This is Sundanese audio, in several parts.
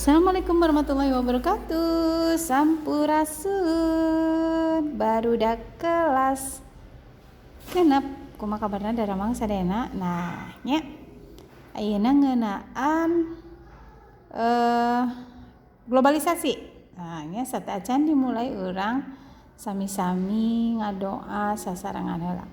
Assalamualaikum warahmatullahi wabarakatuh. Sampurasun barudak kelas genep kumaha kabarna daramang sadayana. Nah nya ayeuna ngeunaan globalisasi. Nah nya sateuacan dimulai urang sami-sami ngadoa sasarangan heula.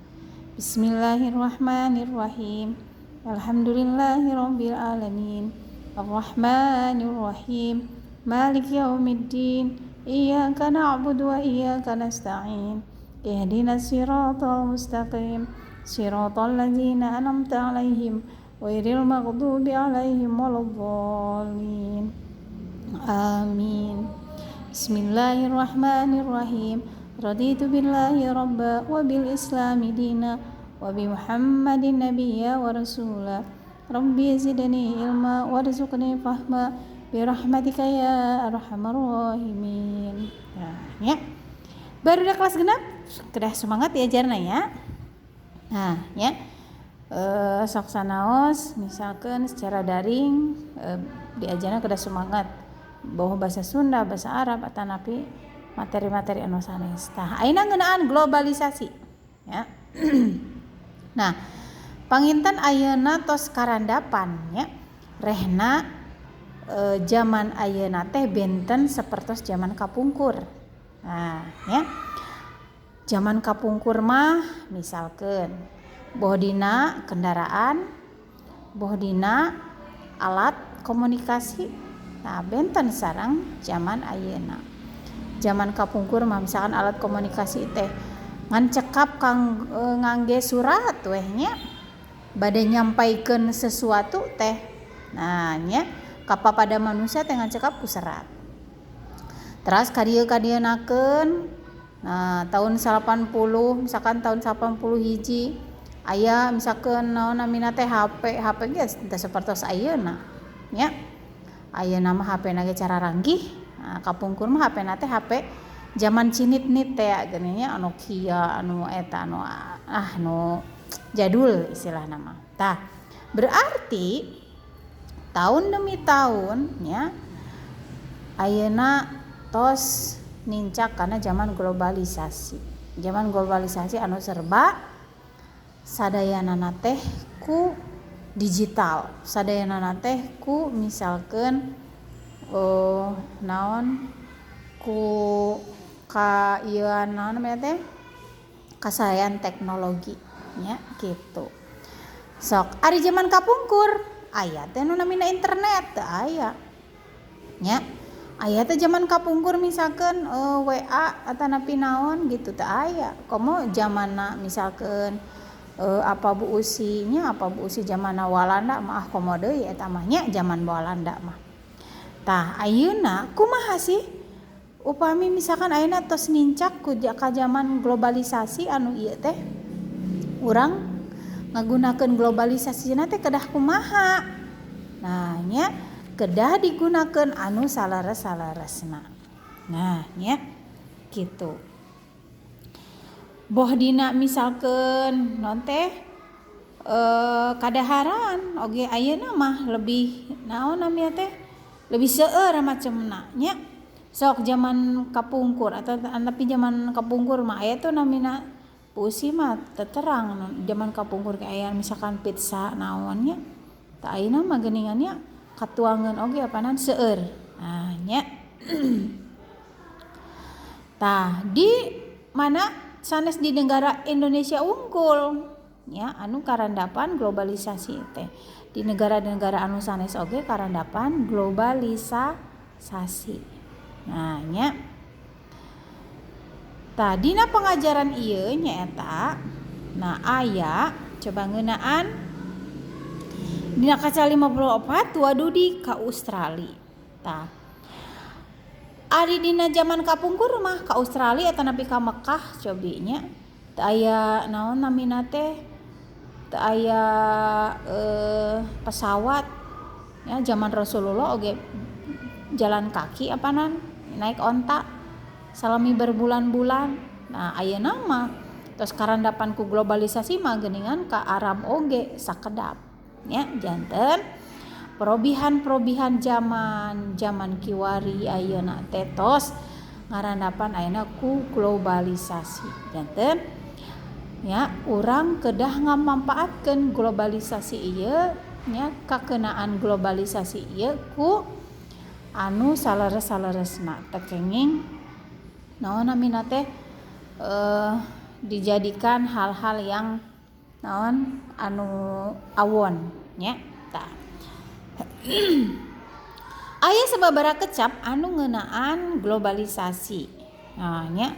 Bismillahirrahmanirrahim. Alhamdulillahirabbil alamin. Ar-Rahmanir-Rahim. Maliki yaumiddin. Iyyaka na'budu wa iyyaka nasta'in. Ihdinas siratal mustaqim. Siratal ladzina an'amta 'alaihim ghairil maghdubi 'alaihim waladdallin. Amin. Bismillahirrahmanirrahim. Raditu billahi rabba wa bil islami dina wa bi Muhammadin nabiyya wa rasula. Rabbi zidni ilma warzuqni fahma birahmatika ya arhamar rahimin. Nah, ya. Baru udah kelas genap, kedah semangat diajarna ya. Nah, ya. Sok sanaos misalkan secara daring diajarna kedah semangat bahwa bahasa Sunda, bahasa Arab atanapi materi-materi anu sanes. Tah, ayeuna ngeunaan globalisasi. Ya. Nah, panginten ayeuna tos karandapan nya rehna zaman ayeuna teh benten sapertos zaman kapungkur. Nah nya zaman kapungkur mah misalkeun boh dina kendaraan, boh dina alat komunikasi. Nah benten sareng zaman ayeuna. Zaman kapungkur mah misalkan alat komunikasi teh ngan cekap kang ngangge surat weh nya bade nyampaikeun sesuatu teh nah nya kapapada manusia teh ngancekap ku serat. Teras kadieu-kadienakeun nah tahun 80 misalkan tahun 80 hiji aya misalkan naon namina teh HP geus teu sapertos ayeuna nya. Ayeuna mah HP-na ge cara ranggih. Nah kapungkur mah HP-na teh HP zaman cinit-nit teh geuning nya anu Nokia anu eta anu jadul istilah nama. Tah, berarti tahun demi tahun ya ayeuna tos nincak karena zaman globalisasi. Zaman globalisasi anu serba sadayanana teh ku digital. Sadayanana teh ku misalkeun naon ku ka ieu naon namanya teh kasayan teknologi nya gitu. Sok ari zaman kapungkur aya teh nu namina internet teu aya nya. Aya teh zaman kapungkur misalkeun WA atanapi naon gitu teu aya. Komo zamanna misalkeun apa Bu Usi nya apa Bu Usi zamanna Walanda mah komo deui eta mah nya zaman Walanda mah. Tah ayeuna kumaha sih upami misalkan ayeuna tos nincak ku ka zaman globalisasi anu ieu teh urang ngagunakeun globalisasi teh kedah kumaha. Nah nya kedah digunakeun anu salares-salaresna. Nah nya kitu. Boh dina misalkeun naon teh kadaharan oge ayeuna mah lebih naon namanya teh lebih seueur macemna nya. Sok zaman kapungkur atau tapi zaman kapungkur mah aya tuh namina pusi mah terang zaman kapungkur ke aya misalkan pizza naonnya tah ayeuna mah geuningannya katuangeun oge apanan seueur. Nah nya tah di mana sanes di negara Indonesia unggul nya anu karandapan globalisasi teh di negara-negara anu sanes oge karandapan globalisasi. Nah nya tadina pengajaran ieu nyaeta nah aya coba ngeunaan dina kaca 54 wadudi ka Australia. Tah ari dina zaman kapungkur mah ka Australia eta nepi ka Mekah cobi nya teu aya naon namina teh teu aya pesawat ya zaman Rasulullah oge jalan kaki apanan naik onta salami berbulan-bulan. Nah ayeuna mah tos karandapan ku globalisasi mah geuningan ka Arab oge sakedap nya janten perubahan zaman kiwari ayeuna tetos ngarandapan ayeuna ku globalisasi. Janten ya urang kedah ngamanfaatkeun globalisasi ieu nya kakenaan globalisasi ieu ku anu saleres-saleresna teu kenging naon namina teh dijadikan hal-hal yang naon anu awon nya tah. Aya sababaraha kecap anu ngeunaan globalisasi. Nah nya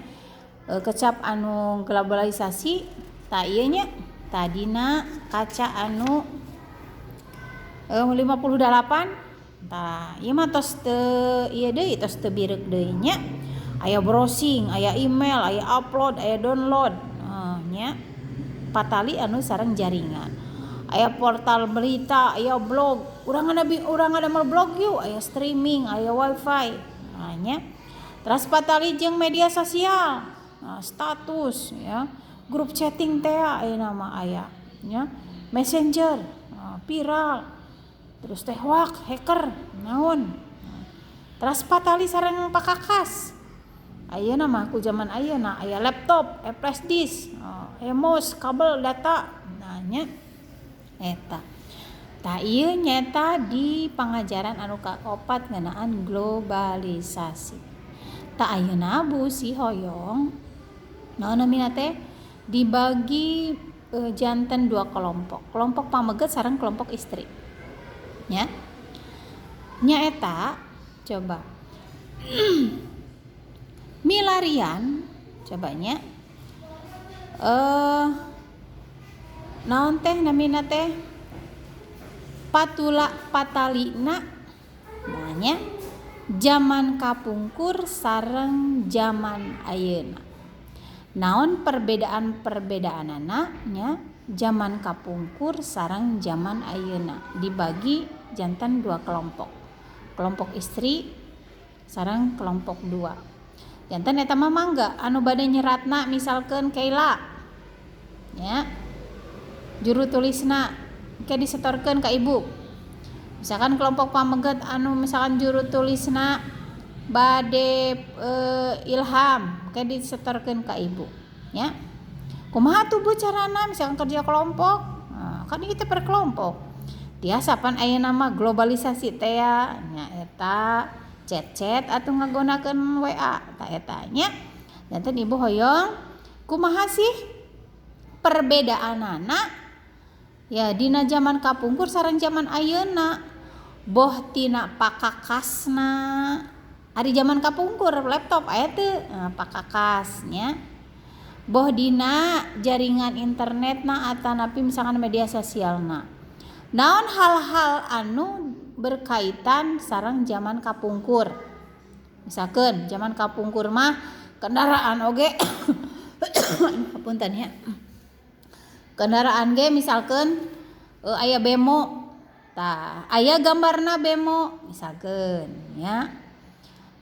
kecap anu globalisasi ta ieu nya tadina kaca anu 58 tah ieu mah tos teu ieu deui tos teu birek deui nya. Aya browsing, aya email, aya upload, aya download. Nya patali anu sareng jaringan. Aya portal berita, aya blog. Urang ada mal blog yuk, aya streaming, aya wifi. Nya terus patali jeung media sosial. Status ya, grup chatting teh ayeuna mah aya nya. Messenger, viral. Terus teh hoax, hacker, naon. Terus patali sareng pakakas. Ayeuna mah ku zaman ayeuna aya laptop, flash disk, aya mouse, kabel data. Nah nya eta. Tah ieu nyata di pangajaran anu kaopat ngeunaan globalisasi. Tah ayeuna Bu si hoyong naon namina teh dibagi janten 2 kelompok. Kelompok pameuget sareng kelompok istri. Nya. Nya eta coba milarian cobanya naon teh namina teh patalina nanya zaman kapungkur sareng zaman ayeuna. Naon perbedaan-perbedaanana nya zaman kapungkur sareng zaman ayeuna dibagi janten 2 kelompok. Kelompok istri sareng kelompok 2. Janten eta mah mangga anu bade nyeratna misalkeun Keila nya juru tulisna ke disetorkeun ka ibu. Misalkan kelompok pameuget anu misalkan juru tulisna bade Ilham ke disetorkeun ka ibu nya. Kumaha tuh Bu carana misalkan kerja kelompok? Kan kita per kelompok. Tiasa pan ayeuna mah globalisasi teh nya eta chat atau ngagunakeun WA ta eta nya. Janten ibu hoyong kumaha sih perbedaanana ya dina zaman kapungkur sareng zaman ayeuna. Boh tina pakakasna ari zaman kapungkur laptop aya teu pakakas nya. Boh dina jaringan internetna atanapi misalkan media sosialna. Naon hal-hal anu berkaitan sareng zaman kapungkur. Misalkan zaman kapungkur mah kendaraan oge hapunten ya. Kendaraan ge misalkan aya bemo. Tah aya gambarna bemo misalkan ya.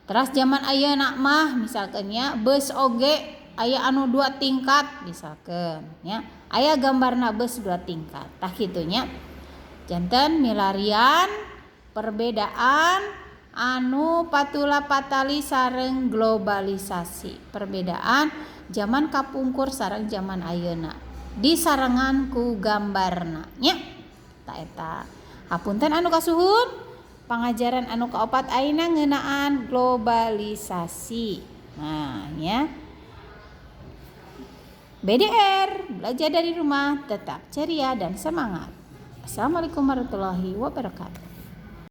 Terus zaman ayeuna mah misalkan ya bus oge aya anu 2 tingkat misalkan ya. Aya gambarna bus 2 tingkat. Tah kitu nya. Janten milarian perbedaan anu patula patali sareng globalisasi. Perbedaan zaman kapungkur sareng zaman ayeuna. Disarengan ku gambarna nya. Ta eta. Hapunten anu kasuhun pangajaran anu kaopat ayeuna ngeunaan globalisasi. Nah nya. BDR, belajar dari rumah, tetap ceria dan semangat. Assalamualaikum warahmatullahi wabarakatuh.